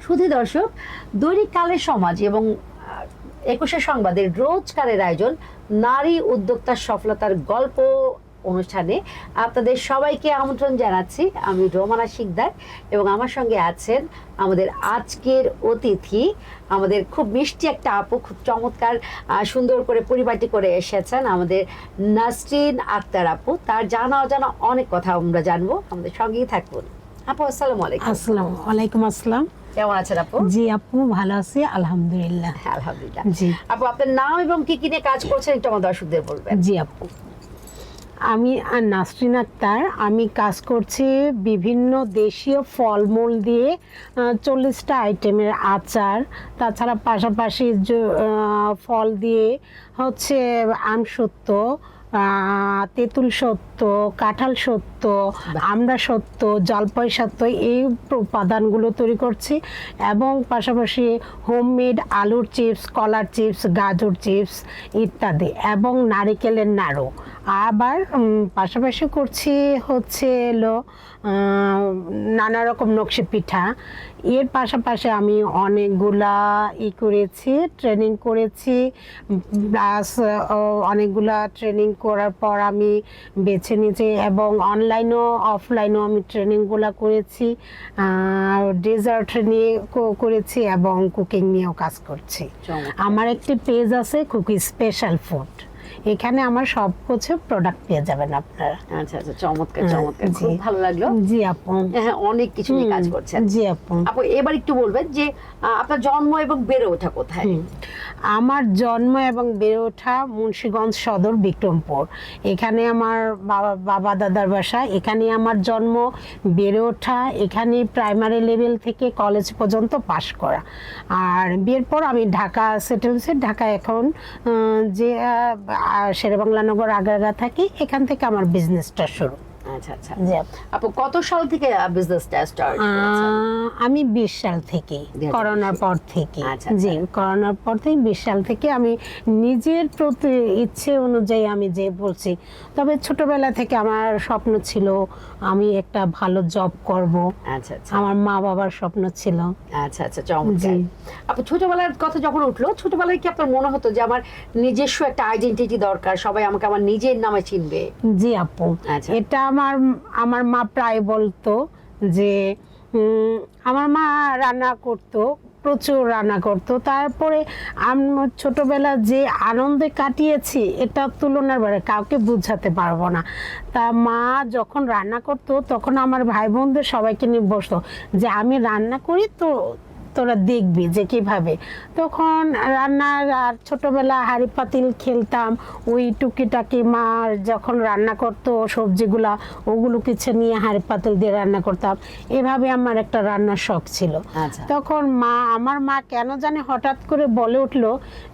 সুধী দর্শক, দৈনিক কালের সমাজ এবং একুশে সংবাদের রোজকারের আয়োজন নারী উদ্যোক্তার সফলতার গল্প অনুষ্ঠানে আপনাদের সবাইকে আমন্ত্রণ জানাচ্ছি। আমি রোমানা শিকদার এবং আমার সঙ্গে আছেন আমাদের আজকের অতিথি, আমাদের খুব মিষ্টি একটা আপু, খুব চমৎকার সুন্দর করে পরিপাটি করে এসেছেন আমাদের নাসরিন আক্তার আপু। তার জানা অজানা অনেক কথা আমরা জানবো, আমাদের সঙ্গেই থাকুন। আপু আসসালামু আলাইকুম। আসসালামু আলাইকুম। আসসালাম। কেমন আছেন আপু? জি আপু, ভালো আছি আলহামদুলিল্লাহ। আলহামদুলিল্লাহ। জি আপু, আপনার নাম এবং কি কি নিয়ে কাজ করছেন একটু আমার দর্শকদের বলবেন। জি আপু, আমি নাসরিন আক্তার। আমি কাজ করছি বিভিন্ন দেশীয় ফলমূল দিয়ে 40টা আইটেমের আচার, তাছাড়া পাশাপাশি ফল দিয়ে হচ্ছে আমসত্ত্ব, তেঁতুল সত্ত্ব, কাঁঠাল সত্ত্ব, আমড়া সত্ত্ব, জলপাই সত্ত্ব, এই উপাদানগুলো তৈরি করছি এবং পাশাপাশি হোমমেড আলুর চিপস, কলার চিপস, গাজর চিপস ইত্যাদি এবং নারিকেলের নাড়ু। আবার পাশাপাশি করছি হচ্ছে নানা রকম নকশি পিঠা। এর পাশাপাশি আমি অনেকগুলা করেছি, ট্রেনিং করেছি, প্লাস অনেকগুলা ট্রেনিং করার পর আমি বেছে নিয়েছি এবং অনলাইনও অফলাইনও আমি ট্রেনিংগুলো করেছি, ডেজার্ট নিয়ে করেছি এবং কুকিং নিয়েও কাজ করছি। আমার একটি পেজ আছে কুকি স্পেশাল ফুড, এখানে আমার সব কিছু প্রোডাক্ট পেয়ে যাবেন আপনারা। আচ্ছা আচ্ছা, চমৎকার চমৎকার, খুব ভালো লাগলো। জি আপু। হ্যাঁ, অনেক কিছু নিয়ে কাজ করছেন। জি আপু। আপু, এবার একটু বলবেন যে আপনার জন্ম এবং বেড়ে ওঠা কোথায়? আমার জন্ম এবং বেড়ে ওঠা মুন্সিগঞ্জ সদর বিক্রমপুর। এখানে আমার বাবা দাদার বাসা, এখানে আমার জন্ম, বেড়ে ওঠা এখানে, প্রাইমারি লেভেল থেকে কলেজ পর্যন্ত পাশ করা। আর বিয়ের পর আমি ঢাকা সেটেল হয়েছি। ঢাকা এখন যে শেরেবাংলা নগর আগারগা থাকি, এখান থেকে আমার বিজনেসটা শুরু। আচ্ছা আচ্ছা। আপু, কত সাল থেকে বিজনেসটা স্টার্ট করেছেন? আমি 20 সাল থেকে, করোনার পর থেকে। জি, করোনার পর থেকে 20 সাল থেকে আমি নিজের প্রতি ইচ্ছে অনুযায়ী আমি যে বলছি। তবে ছোটবেলা থেকে আমার স্বপ্ন ছিল আমি একটা ভালো জব করব। আচ্ছা আচ্ছা। আমার মা বাবার স্বপ্ন ছিল। আচ্ছা আচ্ছা, চমৎকার। আপু, ছোটবেলার কথা যখন উঠলো, ছোটবেলায় কি আপনার মনে হতো যে আমার নিজস্ব একটা আইডেন্টিটি দরকার, সবাই আমাকে আমার নিজের নামে চিনবে? জি আপু, এটা আমার মা প্রায় বলতো যে আমার মা রান্না করতো, প্রচুর রান্না করতো। তারপরে আমি ছোটবেলা যে আনন্দে কাটিয়েছি এটা তুলনার বাইরে কাউকে বুঝাতে পারবো না। তা মা যখন রান্না করতো তখন আমার ভাই বোনদের সবাইকে নিয়ে বসতো যে আমি রান্না করি তো তোরা দেখবি যে কিভাবে। তখন রান্নার আর ছোটবেলা হাঁড়ি পাতিল খেলতাম, ওই টুকিটাকি মা যখন রান্না করতো সবজিগুলা ওগুলো কিছু নিয়ে হাঁড়ি পাতিল দিয়ে রান্না করতাম। এভাবে আমার একটা রান্নার শখ ছিল। তখন আমার মা কেন জানি হঠাৎ করে বলে উঠলো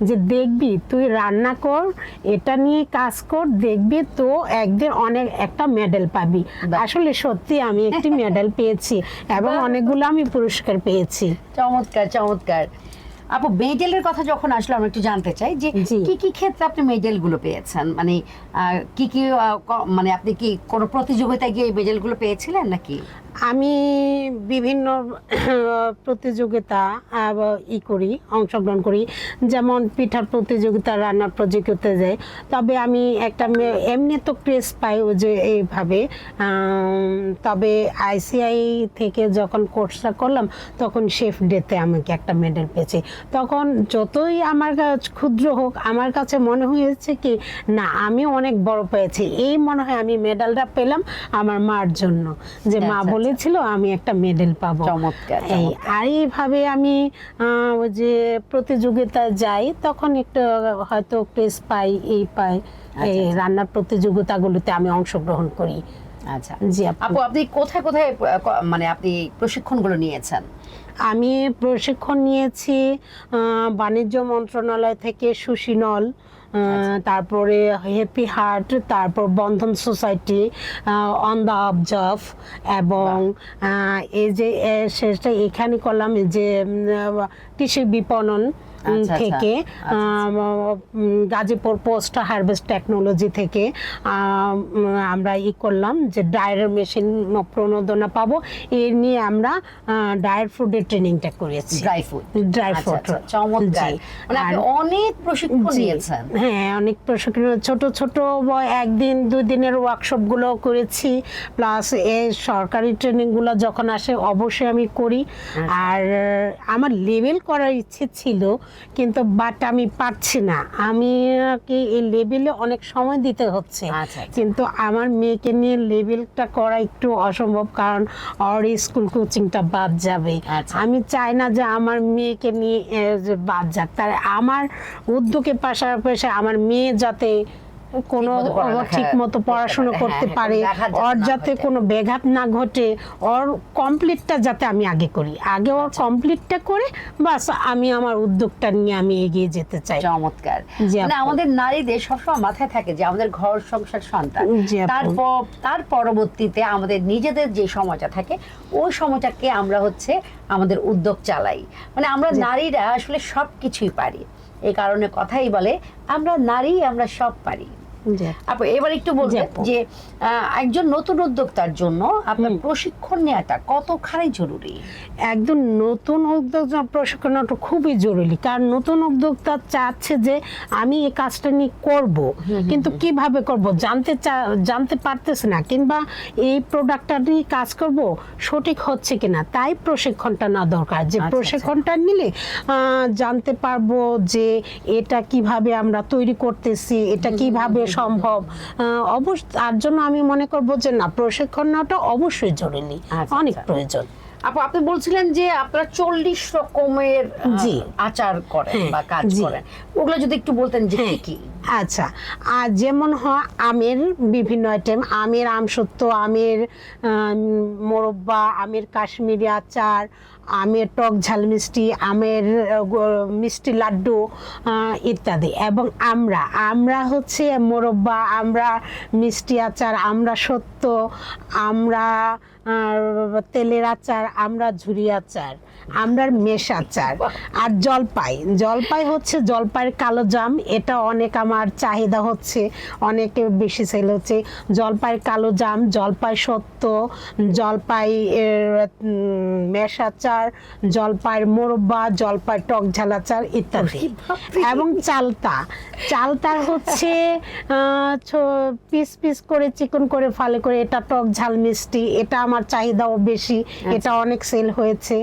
যে দেখবি তুই রান্না কর, এটা নিয়ে কাজ কর, দেখবি তো একদিন অনেক একটা মেডেল পাবি। আসলে সত্যি আমি একটি মেডেল পেয়েছি এবং অনেকগুলো আমি পুরস্কার পেয়েছি। চমৎকার চমৎকার। আপু, মেডেলের কথা যখন আসলো আমরা একটু জানতে চাই যে কি কি ক্ষেত্রে আপনি মেডেল গুলো পেয়েছেন, মানে কি কি মানে আপনি কি কোনো প্রতিযোগিতায় গিয়ে মেডেল গুলো পেয়েছিলেন নাকি? আমি বিভিন্ন প্রতিযোগিতা করি, অংশগ্রহণ করি, যেমন পিঠার প্রতিযোগিতা, রান্নার প্রতিযোগিতা যাই। তবে আমি একটা এমনি তো প্রেস পাই ওই যে এইভাবে। তবে ICI থেকে যখন কোর্সটা করলাম তখন শেফ ডেতে আমাকে একটা মেডেল পেয়েছি। তখন যতই আমার কাছে ক্ষুদ্র হোক, আমার কাছে মনে হয়েছে কি না আমি অনেক বড় পেয়েছি। এই মনে হয় আমি মেডেলটা পেলাম আমার মার জন্য, যে মা বলেছিল আমি একটা মেডেল পাবো। আর এইভাবে আমি ওই যে প্রতিযোগিতায় যাই তখন একটু হয়তো প্রেস পাই, এই পাই। এই রান্নার প্রতিযোগিতাগুলোতে আমি অংশগ্রহণ করি। আচ্ছা জি আপু, আপনি কোথায় কোথায় মানে আপনি প্রশিক্ষণগুলো নিয়েছেন? আমি প্রশিক্ষণ নিয়েছি বাণিজ্য মন্ত্রণালয় থেকে, সুশীনল, তারপরে হ্যাপি হার্ট, তারপর বন্ধন সোসাইটি, অন দ্য অবজার্ভ, এবং এই যে সেটা এখানে করলাম যে কৃষি বিপণন আচ্ছা, থেকে গাজীপুর পোস্ট হারভেস্ট টেকনোলজি থেকে আমরা করলাম যে ডায়ের মেশিন প্রণোদনা পাবো, এর নিয়ে আমরা ডায়ের ফুডের ট্রেনিংটা করেছি। ড্রাই ফুড, ড্রাই ফুড, চমৎকার। মানে আপনি অনেক প্রশিক্ষণ নিয়েছেন। হ্যাঁ, অনেক প্রশিক্ষণ, ছোট ছোট একদিন 2 দিনের ওয়ার্কশপ গুলো করেছি, প্লাস এই সরকারি ট্রেনিং গুলো যখন আসে অবশ্যই আমি করি। আর আমার লেভেল করার ইচ্ছে ছিল, কিন্তু বাট আমি পারছি না, আমি কি এই লেভেলে অনেক সময় দিতে হচ্ছে। কিন্তু আমার মেয়েকে নিয়ে লেভেলটা করা একটু অসম্ভব, কারণ ওর স্কুল কোচিংটা বাদ যাবে। আমি চাই না যে আমার মেয়েকে নিয়ে বাদ যাক, তাই আমার উদ্যোগের পাশাপাশি আমার মেয়ে যাতে কোনো ঠিক মতো পড়াশোনা করতে পারে, ওর যাতে কোনো ব্যাঘাত না ঘটে, ওর কমপ্লিটটা যাতে আমি আগে করি, আগে ওর কমপ্লিটটা করে বাস আমি আমার উদ্যোগটা নিয়ে আমি এগিয়ে যেতে চাই। চমৎকার। মানে আমাদের নারীদের সবসময় মাথায় থাকে যে আমাদের ঘর সংসার সন্তান, তার পরবর্তীতে আমাদের নিজেদের যে সময়টা থাকে ওই সময়টাকে আমরা হচ্ছে আমাদের উদ্যোগ চালাই। মানে আমরা নারীরা আসলে সবকিছুই পারি, এই কারণে কথাই বলে আমরা নারী, আমরা সব পারি। আপু এবার একটু বলবেন যে একজন নতুন উদ্যোক্তার জন্য আপনার প্রশিক্ষণ নেওয়াটা কতখানি জরুরি? একদম নতুন উদ্যোক্তা প্রশিক্ষণটা খুবই জরুরি, কারণ নতুন উদ্যোক্তা চাচ্ছে যে আমি এই কাজটা নিয়ে করব, কিন্তু কিভাবে করব জানতে পারতেছে না, কিংবা এই প্রোডাক্টটা নিয়ে কাজ করব সঠিক হচ্ছে কিনা, তাই প্রশিক্ষণটা না দরকার। যে প্রশিক্ষণটা নিলে জানতে পারবো যে এটা কিভাবে আমরা তৈরি করতেছি, এটা কিভাবে সম্ভব। অবশ্য তার জন্য আমি মনে করবো যে না, প্রশিক্ষণটা অবশ্যই জরুরি, অনেক প্রয়োজন। আপু আপনি বলছিলেন যে আপনারা 40 রকমের আচার করেন বা কাজ করেন, ওগুলো যদি একটু বলতেন যে কি কি? আচ্ছা, আর যেমন হয় আমের বিভিন্ন আইটেম, আমের আমসত্ত্ব, আমের মোরব্বা, আমের কাশ্মীরি আচার, আমের টক ঝাল মিষ্টি, আমের মিষ্টি লাড্ডু ইত্যাদি। এবং আমরা হচ্ছে মোরব্বা, আমরা মিষ্টি আচার, আমরা সত্য, আমরা তেলের আচার, আমরা ঝুরি আচার, আমরা মেশ আচার। আর জলপাই হচ্ছে জলপাইয়ের কালো জাম, এটা অনেক আমার চাহিদা হচ্ছে, অনেক বেশি সেল হচ্ছে। জলপাইয়ের কালো জাম, জলপাই সত্য, জলপাই মেশ আচার, জলপাইয়ের মোরব্বা, জলপাই টক ঝাল আচার ইত্যাদি। এবং চালতার হচ্ছে পিস পিস করে চিকন করে ফালে করে, এটা টক ঝাল মিষ্টি, এটা আমার চাহিদাও বেশি, এটা অনেক সেল হয়েছে।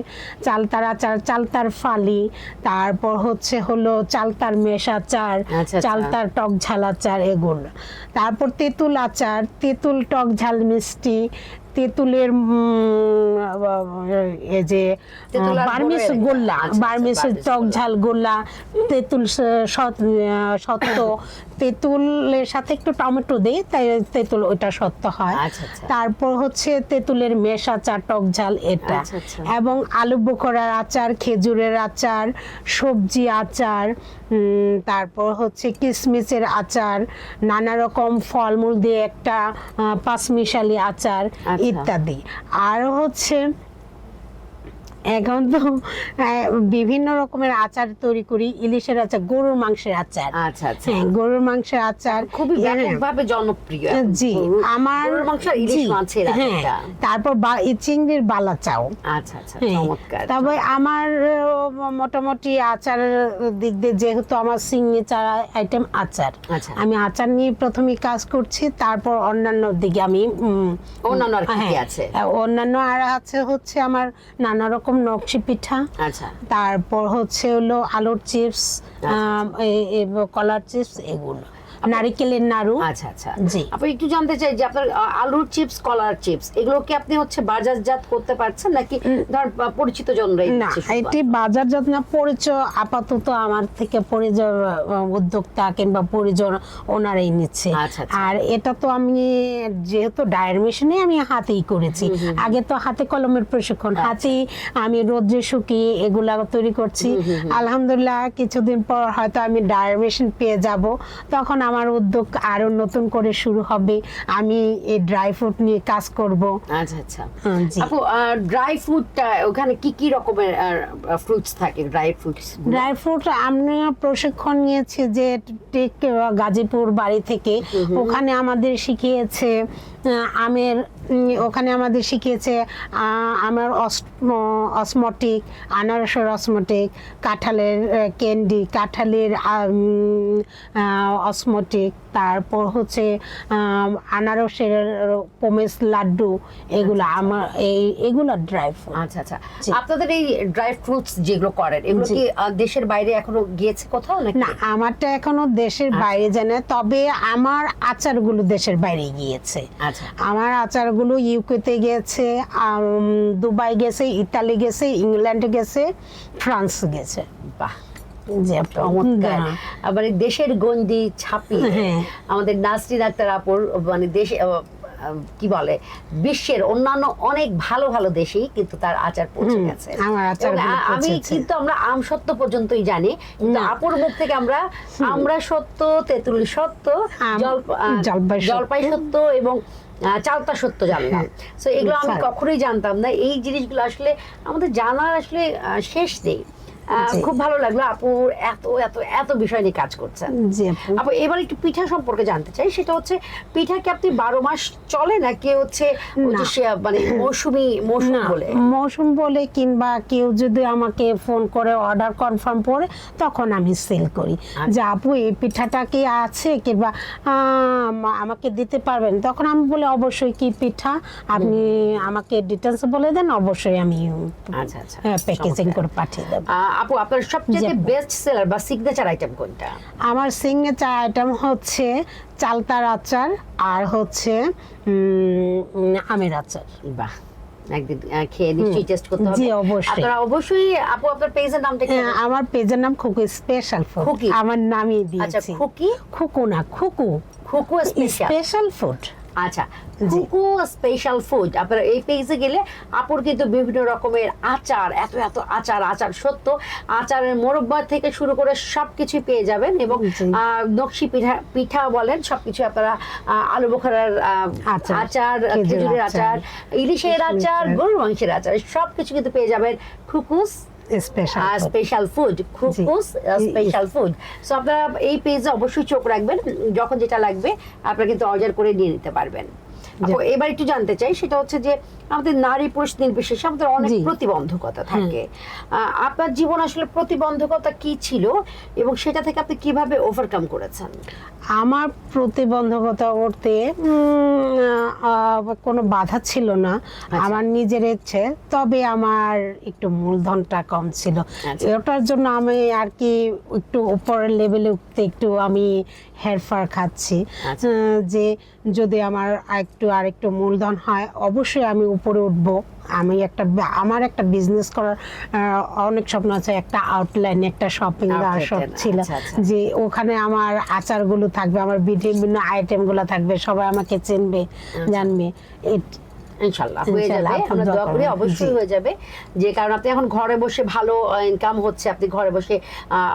চালতার আচার, চালতার ফালি, তারপর হলো চালতার মেশ আচার, চালতার টক ঝাল আচার, এগুলো। তারপর তেঁতুল আচার, তেঁতুল টক ঝাল মিষ্টি, তেঁতুলের এই যে বার্মিস গোল্লা, বার্মিসের টক ঝাল গোল্লা, তেঁতুল সত্য, তেঁতুলের সাথে একটু টমেটো দেই তাই তেঁতুল ওইটা সত্য হয়। তারপর হচ্ছে তেঁতুলের মেশ আচার টক ঝাল এটা, এবং আলু বোখরার আচার, খেজুরের আচার, সবজি আচার, তারপর হচ্ছে কিশমিশের আচার, নানা রকম ফলমূল দিয়ে একটা পাঁচমিশালি আচার ইত্যাদি। আর হচ্ছে এখন তো বিভিন্ন রকমের আচার তৈরি করি, ইলিশের আচার, গরুর মাংসের আচার। হ্যাঁ, গরুর মাংসের আচার খুবই ব্যাপকভাবে জনপ্রিয়। জি, আমার গরুর মাংস, ইলিশ মাছের আচারটা। তারপর চিংড়ির বালা চাও। চমৎকার। তবে আমার মোটামুটি আচারের দিক দিয়ে যেহেতু আমার সিগনেচার আইটেম আচার, আমি আচার নিয়ে প্রথমে কাজ করছি, তারপর অন্যান্য দিকে আমি অন্যান্য আর আছে হচ্ছে আমার নানা রকম নকশি পিঠা, তারপর হলো আলুর চিপস, কলার চিপস, এগুলো, নারিকেলের নাড়ু। জি, আপনি একটু জানতে চাই যে আপনার আলুর চিপস, কলার চিপস, এগুলো কি আপনি হচ্ছে বাজারজাত করতে পারছেন নাকি ধর পরিচিত জনরাই? না, এটি বাজারজাত না, পরিচয় আপাতত আমার থেকে পরিচয় উদ্যোক্তা কিংবা পরিজন ওনারাই নিচ্ছে। আর এটা তো আমি যেহেতু ডায়ের মেশিনে আমি হাতেই করেছি, আগে তো হাতে কলমের প্রশিক্ষণ, হাতেই আমি রোদ্রে শুকিয়ে এগুলা তৈরি করছি। আলহামদুলিল্লাহ কিছুদিন পর হয়তো আমি ডায়ের মেশিন পেয়ে যাব, তখন আমার উদ্যোগ আরো নতুন করে শুরু হবে, আমি এই ড্রাই ফ্রুট নিয়ে কাজ করব। আচ্ছা আচ্ছা জি। আপু ড্রাই ফ্রুটটা ওখানে কি কি রকমের ফ্রুটস থাকে? ড্রাই ফ্রুটস ড্রাই ফ্রুট আমরা প্রশিক্ষণ নিয়েছি যে ঠিক গাজীপুর বাড়ি থেকে, ওখানে আমাদের শিখিয়েছে আমের, ওখানে আমাদের শিখিয়েছে আমের অসমটিক, আনারসের অসমটিক, কাঁঠালের ক্যান্ডি, কাঁঠালের অসমটিক, তারপর হচ্ছে আনারসের পোমেস লাড্ডু, এগুলো আমার এগুলো ড্রাই ফ্রুট। আচ্ছা আচ্ছা আপনাদের এই ড্রাই ফ্রুটস যেগুলো করেন এগুলো কি দেশের বাইরে এখনো গিয়েছে কোথাও নাকি? না, আমারটা এখনো দেশের বাইরে যায় না, তবে আমার আচারগুলো দেশের বাইরে গিয়েছে। আচ্ছা আমার আচারগুলো ইউকেতে গেছে, দুবাই গেছে, ইতালি গেছে, ইংল্যান্ড গেছে, ফ্রান্স গেছে। বাহ যে চমৎকার। আবার এই দেশের গন্ডি ছাপিয়ে আমাদের নাসরিন আক্তার আপুর মানে দেশে কি বলে বিশ্বের অন্যান্য অনেক ভালো ভালো দেশেই কিন্তু তার আচার পৌঁছে গেছে। আমার আচার আমি কিন্তু আমরা আম সত্য পর্যন্তই জানি, কিন্তু আপুর মুখ থেকে আমরা সত্য, তেঁতুল সত্য, জলপাই সত্য এবং চালতা সত্য জানলাম। সো এগুলো আমি কখনোই জানতাম না। এই জিনিসগুলো আসলে আমাদের জানার আসলে শেষ নেই। খুব ভালো লাগলো আপু এত এত এত বিষয় নিয়ে কাজ করছেন। আপু এবার একটু পিঠা সম্পর্কে জানতে চাই, সেটা হচ্ছে পিঠা কি আপনি 12 মাস চলে নাকি হচ্ছে মানে মৌসুম বলে, কিংবা কেউ যদি আমাকে ফোন করে অর্ডার কনফার্ম করে তখন আমি সেল করি যে আপু এই পিঠাটা কি আছে কিংবা আমাকে দিতে পারবেন, তখন আমি বলি অবশ্যই কি পিঠা আপনি আমাকে ডিটেলস বলে দেন, অবশ্যই আমি প্যাকেজিং করে পাঠিয়ে দেব। আপু আপনার সবচেয়ে বেস্ট সেলার বা সিগনেচার আইটেম কোনটা? আমার সিগনেচার আইটেম হচ্ছে চালতার আচার আর হচ্ছে আমের আচার। বাহ, একদিন খেয়ে নিশ্চয়ই টেস্ট করতে হবে। জি অবশ্যই। আপনারা অবশ্যই আপু আপনার পেজের নামটা কি? আমার পেজের নাম খুকু স্পেশাল ফুড। আমার নামই দিয়েছি। আচ্ছা খুকি? খুকু না, খুকু স্পেশাল ফুড। আচ্ছা খুকু স্পেশাল ফুড। আপনারা এই পেজে গেলে আপুর কিন্তু বিভিন্ন রকমের আচার, এত এত আচার সত্য, আচারের মোরব্বা থেকে শুরু করে সবকিছু পেয়ে যাবেন। এবং নকশি পিঠা বলেন সবকিছু আপনারা, আলু বোখারার আচার, খেজুরের আচার, ইলিশের আচার, গরুর মাংসের আচার, সবকিছু কিন্তু পেয়ে যাবেন Khukus special food. Khukus special food. So আপনারা এই পেজে অবশ্যই চোখ রাখবেন, যখন যেটা লাগবে আপনারা কিন্তু অর্ডার করে নিয়ে নিতে পারবেন। এবার একটু জানতে চাই, সেটা হচ্ছে যে আমাদের নারী পুরুষ নির্বিশেষে আমাদের অনেক প্রতিবন্ধকতা থাকে। আপনার জীবন আসলে প্রতিবন্ধকতা কি ছিল এবং সেটা থেকে আপনি কিভাবে ওভারকাম করেছেন? আমার প্রতিবন্ধকতা বলতে কোনো বাধা ছিল না, আমার নিজের ইচ্ছে, তবে আমার একটু মূলধনটা কম ছিল। ওটার জন্য আমি আর কি একটু উপরের লেভেলে উঠতে একটু আমি হেরফার খাচ্ছি, যে যদি আমার আরেকটু মূলধন হয় অবশ্যই আমি উপরে উঠবো। আমার একটা বিজনেস করার অনেক স্বপ্ন আছে, একটা আউটলাইন, একটা শপিং শপ ছিল, যে ওখানে আমার আচারগুলো থাকবে, আমার বিভিন্ন আইটেমগুলো থাকবে, সবাই আমাকে চিনবে, জানবে। ইনশাআল্লাহ হয়ে যাবে, আমরা দোয়া করি অবশ্যই হয়ে যাবে। যে কারণ আপনি এখন ঘরে বসে ভালো ইনকাম হচ্ছে, আপনি ঘরে বসে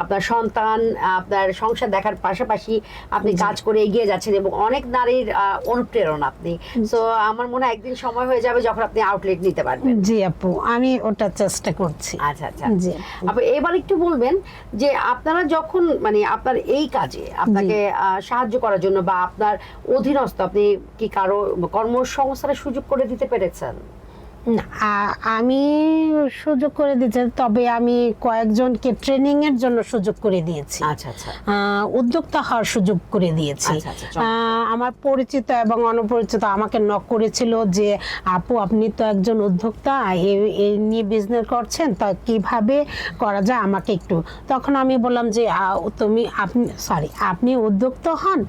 আপনার সন্তান, আপনার সংসার দেখার পাশাপাশি আপনি কাজ করে এগিয়ে যাচ্ছেন এবং অনেক নারীর অনুপ্রেরণা আপনি। সো আমার মনে হয় একদিন সময় হয়ে যাবে যখন আপনি আউটলেট নিতে পারবেন। জি আপু, আমি ওটা চেষ্টা করছি। আচ্ছা আচ্ছা জি আপু, এবার একটু বলবেন যে আপনারা যখন মানে আপনার এই কাজে আপনাকে সাহায্য করার জন্য বা আপনার অধীনস্থ, আপনি কি কারো কর্মসংস্থানের সুযোগ করে দিতে পেরেছেন? আমি সুযোগ করে দিয়েছি, তবে আমি কয়েকজনকে ট্রেনিং এর জন্য সুযোগ করে দিয়েছি। আচ্ছা আচ্ছা, উদ্যোক্তা হওয়ার সুযোগ করে দিয়েছি। আমার পরিচিত এবং অনপরিচিত আমাকে নক করেছিল যে আপু আপনি তো একজন উদ্যোক্তা, এই নিয়ে বিজনেস করছেন, তা কিভাবে করা যায় আমাকে একটু। তখন আমি বললাম যে আপনি উদ্যোক্তা হন,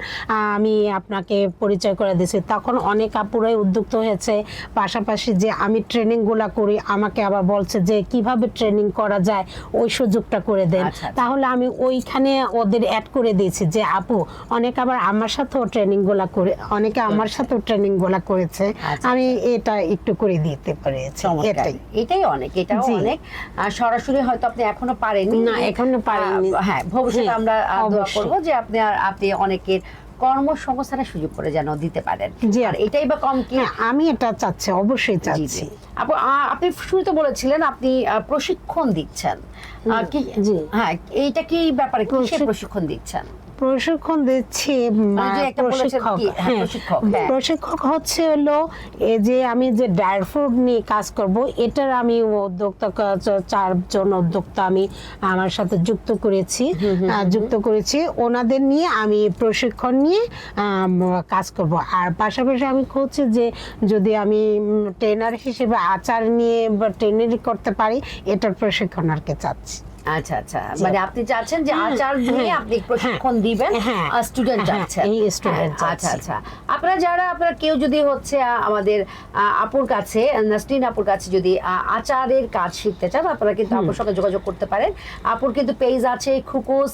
আমি আপনাকে পরিচয় করে দিয়েছি। তখন অনেক আপুরাই উদ্যোক্তা হয়েছে, পাশাপাশি যে আমি ট্রেনিংগুলা করি, আমাকে আবার বলছে যে কিভাবে ট্রেনিং করা যায় ওই সুযোগটা করে দেন। আচ্ছা, আচ্ছা। তাহলে আমি ওইখানে ওদের অ্যাড করে দিয়েছি যে আপু অনেকে আবার আমার সাথেও ট্রেনিংগুলা করে, অনেকে আমার সাথেও ট্রেনিংগুলা করেছে, আচ্ছা, আমি এটা একটু করে দিতে পেরেছি। চমৎকার। এটাও জি। অনেক। সরাসরি হয়তো আপনি এখনো পারেননি, না, এখনো পারিনি। হ্যাঁ, ভবিষ্যতে হ্যাঁ, আমরা দোয়া অবশ্যই। করব যে আপনি অনেকের কর্মসংস্থানের সুযোগ করে যেন দিতে পারেন। জি, আর এটাই বা কম কি? হ্যাঁ, আমি এটা চাচ্ছি, অবশ্যই জি, চাচ্ছি। জি। আপনি শুরুতে বলেছিলেন আপনি প্রশিক্ষণ দিচ্ছেন, জি। হ্যাঁ, এইটা কি ব্যাপারে কিসের প্রশিক্ষণ দিচ্ছেন? প্রশিক্ষণ দিচ্ছি মানে যে একটা বলেছেন প্রশিক্ষক। কি? হ্যাঁ, হ্যাঁ, প্রশিক্ষক, হ্যাঁ। প্রশিক্ষক হচ্ছে হলো এই যে আমি যে ড্রাই ফ্রুট নিয়ে কাজ করব, এটার আমি উদ্যোক্তা 4 জন উদ্যোক্তা আমি আমার সাথে যুক্ত করেছি, ওনাদের নিয়ে আমি প্রশিক্ষণ নিয়ে কাজ করব। আর পাশাপাশি আমি খুঁজছি যে যদি আমি ট্রেনার হিসেবে আচার নিয়ে ট্রেনিং করতে পারি, এটার প্রশিক্ষণ আর কি চাচ্ছি। আচ্ছা, আচ্ছা, মানে আপনি চাচ্ছেন যে আচার নিয়ে আপনি প্রশিক্ষণ দিবেন, হ্যাঁ, স্টুডেন্ট হ্যাঁ, যাচ্ছেন। এই student হ্যাঁ, আচ্ছা, যাচ্ছি। আচ্ছা। আপনারা কেউ যদি হচ্ছে আমাদের আপুর কাছে, নাসরিন আপুর কাছে যদি আচারের কাজ শিখতে চান, আপনারা কিন্তু আপুর সঙ্গে যোগাযোগ করতে পারেন। আপুর কিন্তু পেজ আছে খুকুস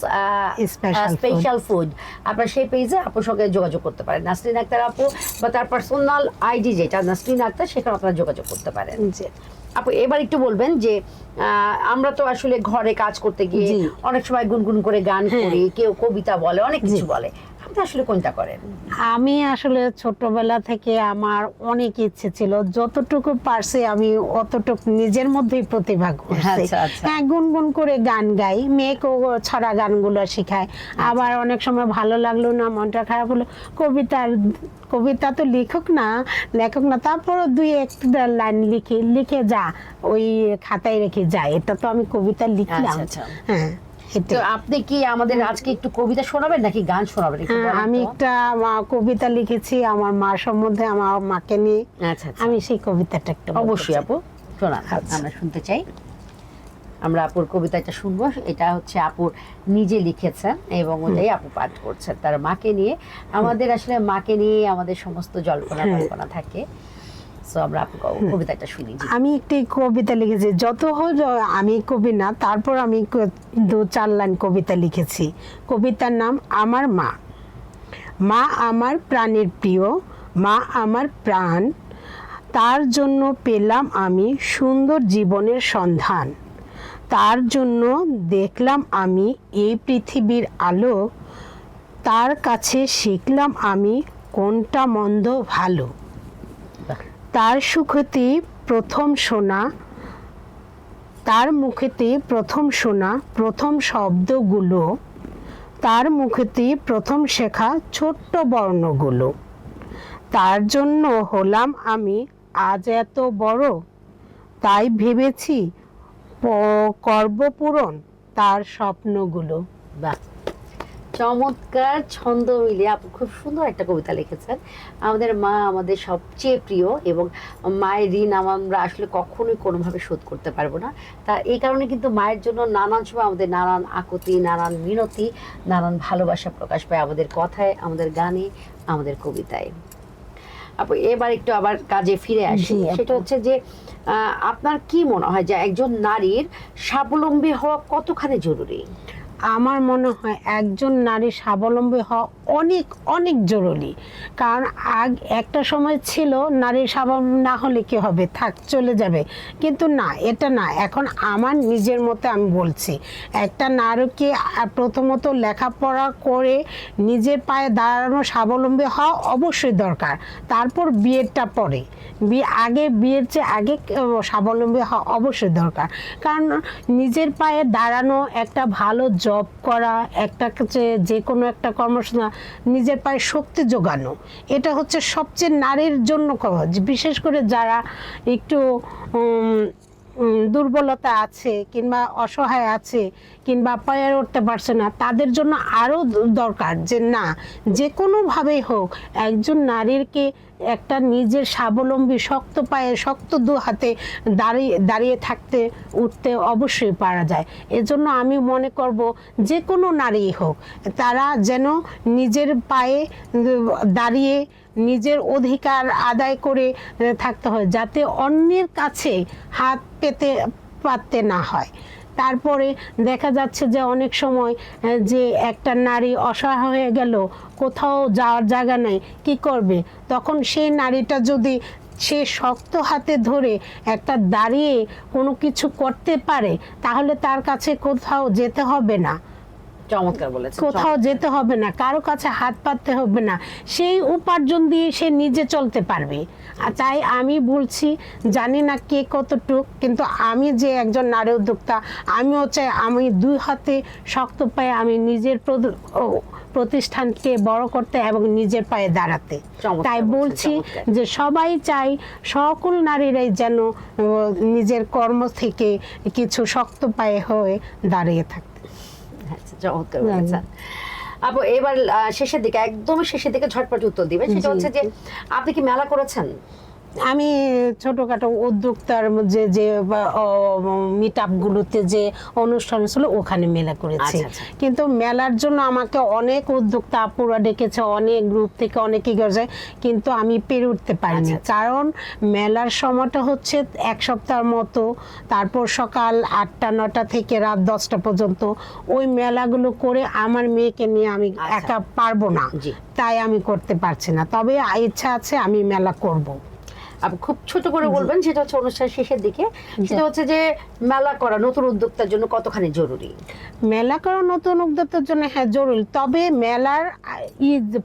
স্পেশাল ফুড, আপনারা সেই পেজে আপুর সঙ্গে যোগাযোগ করতে পারেন। নাসরিন আক্তার আপু বা তার পার্সোনাল আইডি যেটা নাসরিন আক্তার, সেখানে আপনারা যোগাযোগ করতে পারেন। জি। আপু এবার একটু বলবেন যে আমরা তো আসলে ঘরে কাজ করতে গিয়ে জি। অনেক সময় গুনগুন করে গান হ্যাঁ। করি, কেউ কবিতা বলে, অনেক কিছু বলে, আপনি আসলে কোনটা করেন? আমি আসলে ছোটবেলা থেকে আমার অনেক ইচ্ছে ছিল, যতটুকু পারছি আমি অতটুকু নিজের মধ্যেই প্রতিভা করছি। আচ্ছা, আচ্ছা। হ্যাঁ, গুনগুন করে গান গাই, মেয়েকেও ছড়া গানগুলো শেখাই। আবার অনেক সময় ভালো লাগলো না, মনটা খারাপ হলো, কবিতা তো লেখক না, তারপরও 2-1 লাইন লিখে যা ওই খাতায় রেখে যায়, এটা তো আমি কবিতা লিখলাম। আচ্ছা, আচ্ছা। হ্যাঁ, তো এটাই। আপনি কি আমাদের আজকে একটু কবিতা শোনাবেন নাকি গান শোনাবেন? একটু হ্যাঁ, বলেন আমি তো। একটা কবিতা লিখেছি আমার মা সম্বন্ধে, আমার মাকে নিয়ে। আচ্ছা, আচ্ছা। আমি সেই কবিতাটা একটু বলতে অবশ্যই চাই। আপু শোনান, আচ্ছা। আমরা শুনতে চাই। আমরা আপুর কবিতাটা শুনবো। এটা হচ্ছে আপুর নিজে লিখেছেন এবং ওটাই আপু পাঠ করছেন তার মাকে নিয়ে। আমাদের আসলে মাকে নিয়ে আমাদের সমস্ত জল্পনা কল্পনা থাকে। সো আমরা আপু কবিতাটা শুনি। জি। আমি একটি কবিতা লিখেছি, যত হলো আমি কবি না, তারপর আমি 2-4 লাইন কবিতা লিখেছি। কবিতার নাম আমার মা। মা আমার প্রাণের প্রিয়, মা আমার প্রাণ, তার জন্য পেলাম আমি সুন্দর জীবনের সন্ধান, তার জন্য দেখলাম আমি এই পৃথিবীর আলো, তার কাছে শিখলাম আমি কোনটা মন্দ ভালো, তার সুখেতে প্রথম শোনা, তার মুখেতে প্রথম শোনা প্রথম শব্দগুলো, তার মুখেতে প্রথম শেখা ছোট্ট বর্ণগুলো, তার জন্য হলাম আমি আজ এত বড়, তাই ভেবেছি করব পূরণ তার স্বপ্নগুলো। বাহ, চমৎকার ছন্দ মিলিয়ে আপু খুব সুন্দর একটা কবিতা লিখেছেন। আমাদের মা আমাদের সবচেয়ে প্রিয় এবং মায়ের ঋণ আমরা আসলে কখনোই কোনোভাবে শোধ করতে পারবো না। তা এই কারণে কিন্তু মায়ের জন্য নানান সময় আমাদের নানান আকুতি, নানান মিনতি, নানান ভালোবাসা প্রকাশ পায় আমাদের কথায়, আমাদের গানে, আমাদের কবিতায়। আপু এবার একটু আবার কাজে ফিরে আসি। জি, আপু। সেটা হচ্ছে যে আপনার কি মনে হয় যে একজন নারীর স্বাবলম্বী হওয়া কতখানি জরুরি? আমার মনে হয় একজন নারী স্বাবলম্বী হওয়া অনেক অনেক জরুরি। কারণ একটা সময় ছিল নারী স্বাবলম্বী না হলে কি হবে, চলে যাবে, কিন্তু না, এটা না। এখন আমার নিজের মতে আমি বলছি, একটা নারীকে প্রথমত লেখাপড়া করে নিজের পায়ে দাঁড়ানো, স্বাবলম্বী হওয়া অবশ্যই দরকার। তারপর বিয়েটা পরে, বিয়ের চেয়ে আগে স্বাবলম্বী হওয়া অবশ্যই দরকার। কারণ নিজের পায়ে দাঁড়ানো, একটা ভালো জব করা, যে কোনো একটা কর্মসংস্থান, নিজের পায়ে শক্তি যোগানো, এটা হচ্ছে সবচেয়ে নারীর জন্য বিশেষ করে যারা একটু দুর্বলতা আছে কিংবা অসহায় আছে কিংবা পায়ে উঠতে পারছে না, তাদের জন্য আরও দরকার যে না, যে কোনোভাবেই হোক একজন নারীরকে একটা নিজের স্বাবলম্বী শক্ত পায়ে শক্ত দু হাতে দাঁড়িয়ে থাকতে উঠতে অবশ্যই পারা যায়। এজন্য আমি মনে করব যে কোনো নারী হোক তারা যেন নিজের পায়ে দাঁড়িয়ে নিজের অধিকার আদায় করে থাকতে হয়, যাতে অন্যের কাছে হাত পেতে পারতে না হয়। তারপরে দেখা যাচ্ছে যে অনেক সময় যে একটা নারী অসহায় হয়ে গেল, কোথাও যাওয়ার জায়গা নেই, কি করবে? তখন সেই নারীটা যদি সে শক্ত হাতে ধরে একটা দাঁড়িয়ে কোনো কিছু করতে পারে, তাহলে তার কাছে কোথাও যেতে হবে না, চমৎকার বলেছেন। কোথাও যেতে হবে না, কারো কাছে হাত পাততে হবে না, সেই উপার্জন দিয়ে সে নিজে চলতে পারবে। আর তাই আমি বলছি, জানি না কে কতটুক, কিন্তু আমি যে একজন নারী উদ্যোক্তা, আমিও চাই আমি দুই হাতে শক্ত পায়ে আমি নিজের প্রতিষ্ঠানকে বড় করতে এবং নিজের পায়ে দাঁড়াতে। তাই বলছি যে সবাই চাই সকল নারীরাই যেন নিজের কর্ম থেকে কিছু শক্ত পায়ে হয়ে দাঁড়িয়ে থাকে। চমৎকার বলেছেন আপু। এবার শেষের দিকে, একদমই শেষের দিকে ঝটপট উত্তর দিবেন। সেটা হচ্ছে যে আপনি কি মেলা করেছেন? আমি ছোটখাটো উদ্যোক্তার যে মিট আপগুলোতে যে অনুষ্ঠান ছিল ওখানে মেলা করেছি। কিন্তু মেলার জন্য আমাকে অনেক উদ্যোক্তা আপুরা ডেকেছে, অনেক গ্রুপ থেকে অনেকেই গেছে, কিন্তু আমি পেরে উঠতে পারিনি। কারণ মেলার সময়টা হচ্ছে এক সপ্তাহের মতো, তারপর সকাল 8টা-9টা থেকে রাত 10টা পর্যন্ত ওই মেলাগুলো করে আমার মেয়েকে নিয়ে আমি একা পারবো না, তাই আমি করতে পারছি না। তবে ইচ্ছা আছে, আমি মেলা করব। আপনি খুব ছোট করে বলবেন, সেটা হচ্ছে অনুষ্ঠান শেষের দিকে, সেটা হচ্ছে যে মেলা করা নতুন উদ্যোক্তার জন্য কতখানি জরুরি? মেলা করা নতুন উদ্যোক্তার জন্য হ্যাঁ জরুরি, তবে মেলার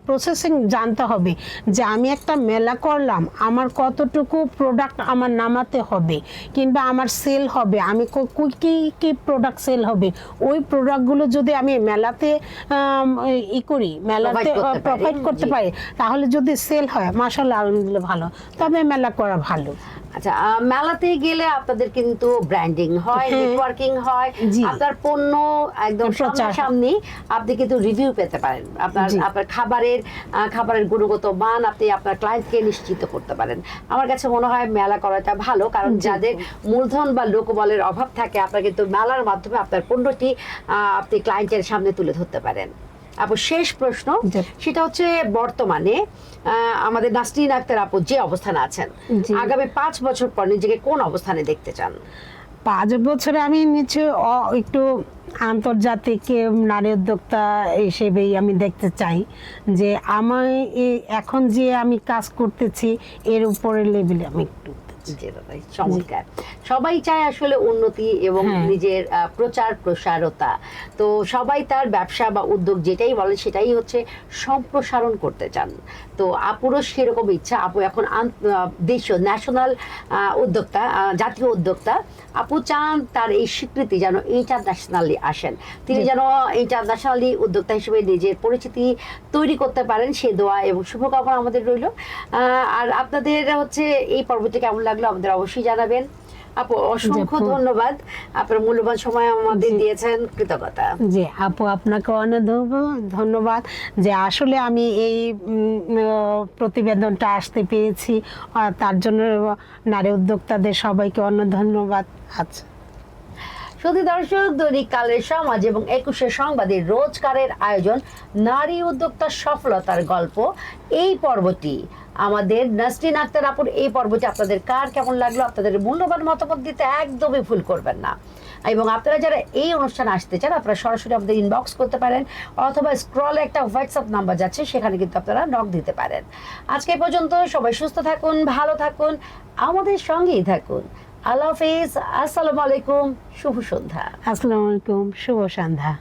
প্রসেসিং জানতে হবে যে আমি একটা মেলা করলাম, আমার কতটুকু প্রোডাক্ট আমার নামাতে হবে কিংবা আমার সেল হবে, আমি কি প্রোডাক্ট সেল হবে, ওই প্রোডাক্টগুলো যদি আমি মেলাতে করি, মেলাতে প্রোভাইড করতে পারি, তাহলে যদি সেল হয় মাশাআল্লাহ আলহামদুলিল্লাহ ভালো, তবে মেলা করা ভালো। আচ্ছা, মেলাতে গেলে আপনাদের কিন্তু ব্র্যান্ডিং হয়, নেটওয়ার্কিং হয়, আপনার পণ্য একদম সামনাসামনি আপনি কিন্তু রিভিউ পেতে পারেন, আপনার খাবারের গুণগত মান আপনি আপনার ক্লায়েন্টকে নিশ্চিত করতে পারেন। আমার কাছে মনে হয় মেলা করাটা ভালো, কারণ যাদের মূলধন বা লোকবলের অভাব থাকে, আপনার কিন্তু মেলার মাধ্যমে আপনার পণ্যটি আপনি ক্লায়েন্টের সামনে তুলে ধরতে পারেন। আপু, শেষ প্রশ্ন, সেটা হচ্ছে বর্তমানে আমাদের নাসরিন আক্তার আপু যে অবস্থানে আছেন, আগামী 5 বছর পর নিজেকে কোন অবস্থানে দেখতে চান? 5 বছরে আমি নিচে একটু আন্তর্জাতিক নারী উদ্যোক্তা হিসেবেই আমি দেখতে চাই যে আমার এখন যে আমি কাজ করতেছি এর উপরের লেভেলে আমি একটু। চমৎকার। সবাই চায় আসলে উন্নতি এবং নিজের প্রচার প্রসারতা। তো সবাই তার ব্যবসা বা উদ্যোগ যেটাই বলে সেটাই হচ্ছে সম্প্রসারণ করতে চান। তো আপুরও সেরকম ইচ্ছা। আপু এখন দেশীয় ন্যাশনাল উদ্যোক্তা, জাতীয় উদ্যোক্তা। আপু চান তার এই স্বীকৃতি যেন ইন্টারন্যাশনালি আসেন, তিনি যেন ইন্টারন্যাশনালি উদ্যোক্তা হিসেবে নিজের পরিচিতি তৈরি করতে পারেন, সে দোয়া এবং শুভকামনা আমাদের রইল। আর আপনাদের হচ্ছে এই পর্বটি কেমন লাগলো আমাদের অবশ্যই জানাবেন। আপু, অসংখ্য ধন্যবাদ, আপনার মূল্যবান সময় আমাদের দিয়েছেন, কৃতজ্ঞতা। জি আপু, আপনাকে অনেক ধন্যবাদ যে আসলে আমি এই প্রতিবেদনটা আসতে পেরেছি, তার জন্য নারী উদ্যোক্তাদের সবাইকে অনেক ধন্যবাদ। আচ্ছা, শুধু দর্শক, দৈনিক কালের সমাজ এবং 21 সংবাদের রোজকারের আয়োজন নারী উদ্যোক্তার সফলতার গল্প, এই পর্বটি আমাদের নাসরিন আক্তার আপুর এই পর্বটি আপনাদের কার কেমন লাগলো, আপনাদের মূল্যবান মতামত দিতে একদমই ভুল করবেন না। এবং আপনারা যারা এই অনুষ্ঠানে আসতে চান, আপনারা সরাসরি আমাদের ইনবক্স করতে পারেন, অথবা স্ক্রলে একটা হোয়াটসঅ্যাপ নাম্বার যাচ্ছে, সেখানে কিন্তু আপনারা নক দিতে পারেন। আজকে পর্যন্ত সবাই সুস্থ থাকুন, ভালো থাকুন, আমাদের সঙ্গেই থাকুন। আল্লাহ হাফেজ, আসসালামু আলাইকুম, শুভ সন্ধ্যা। আসসালামু আলাইকুম, শুভ সন্ধ্যা।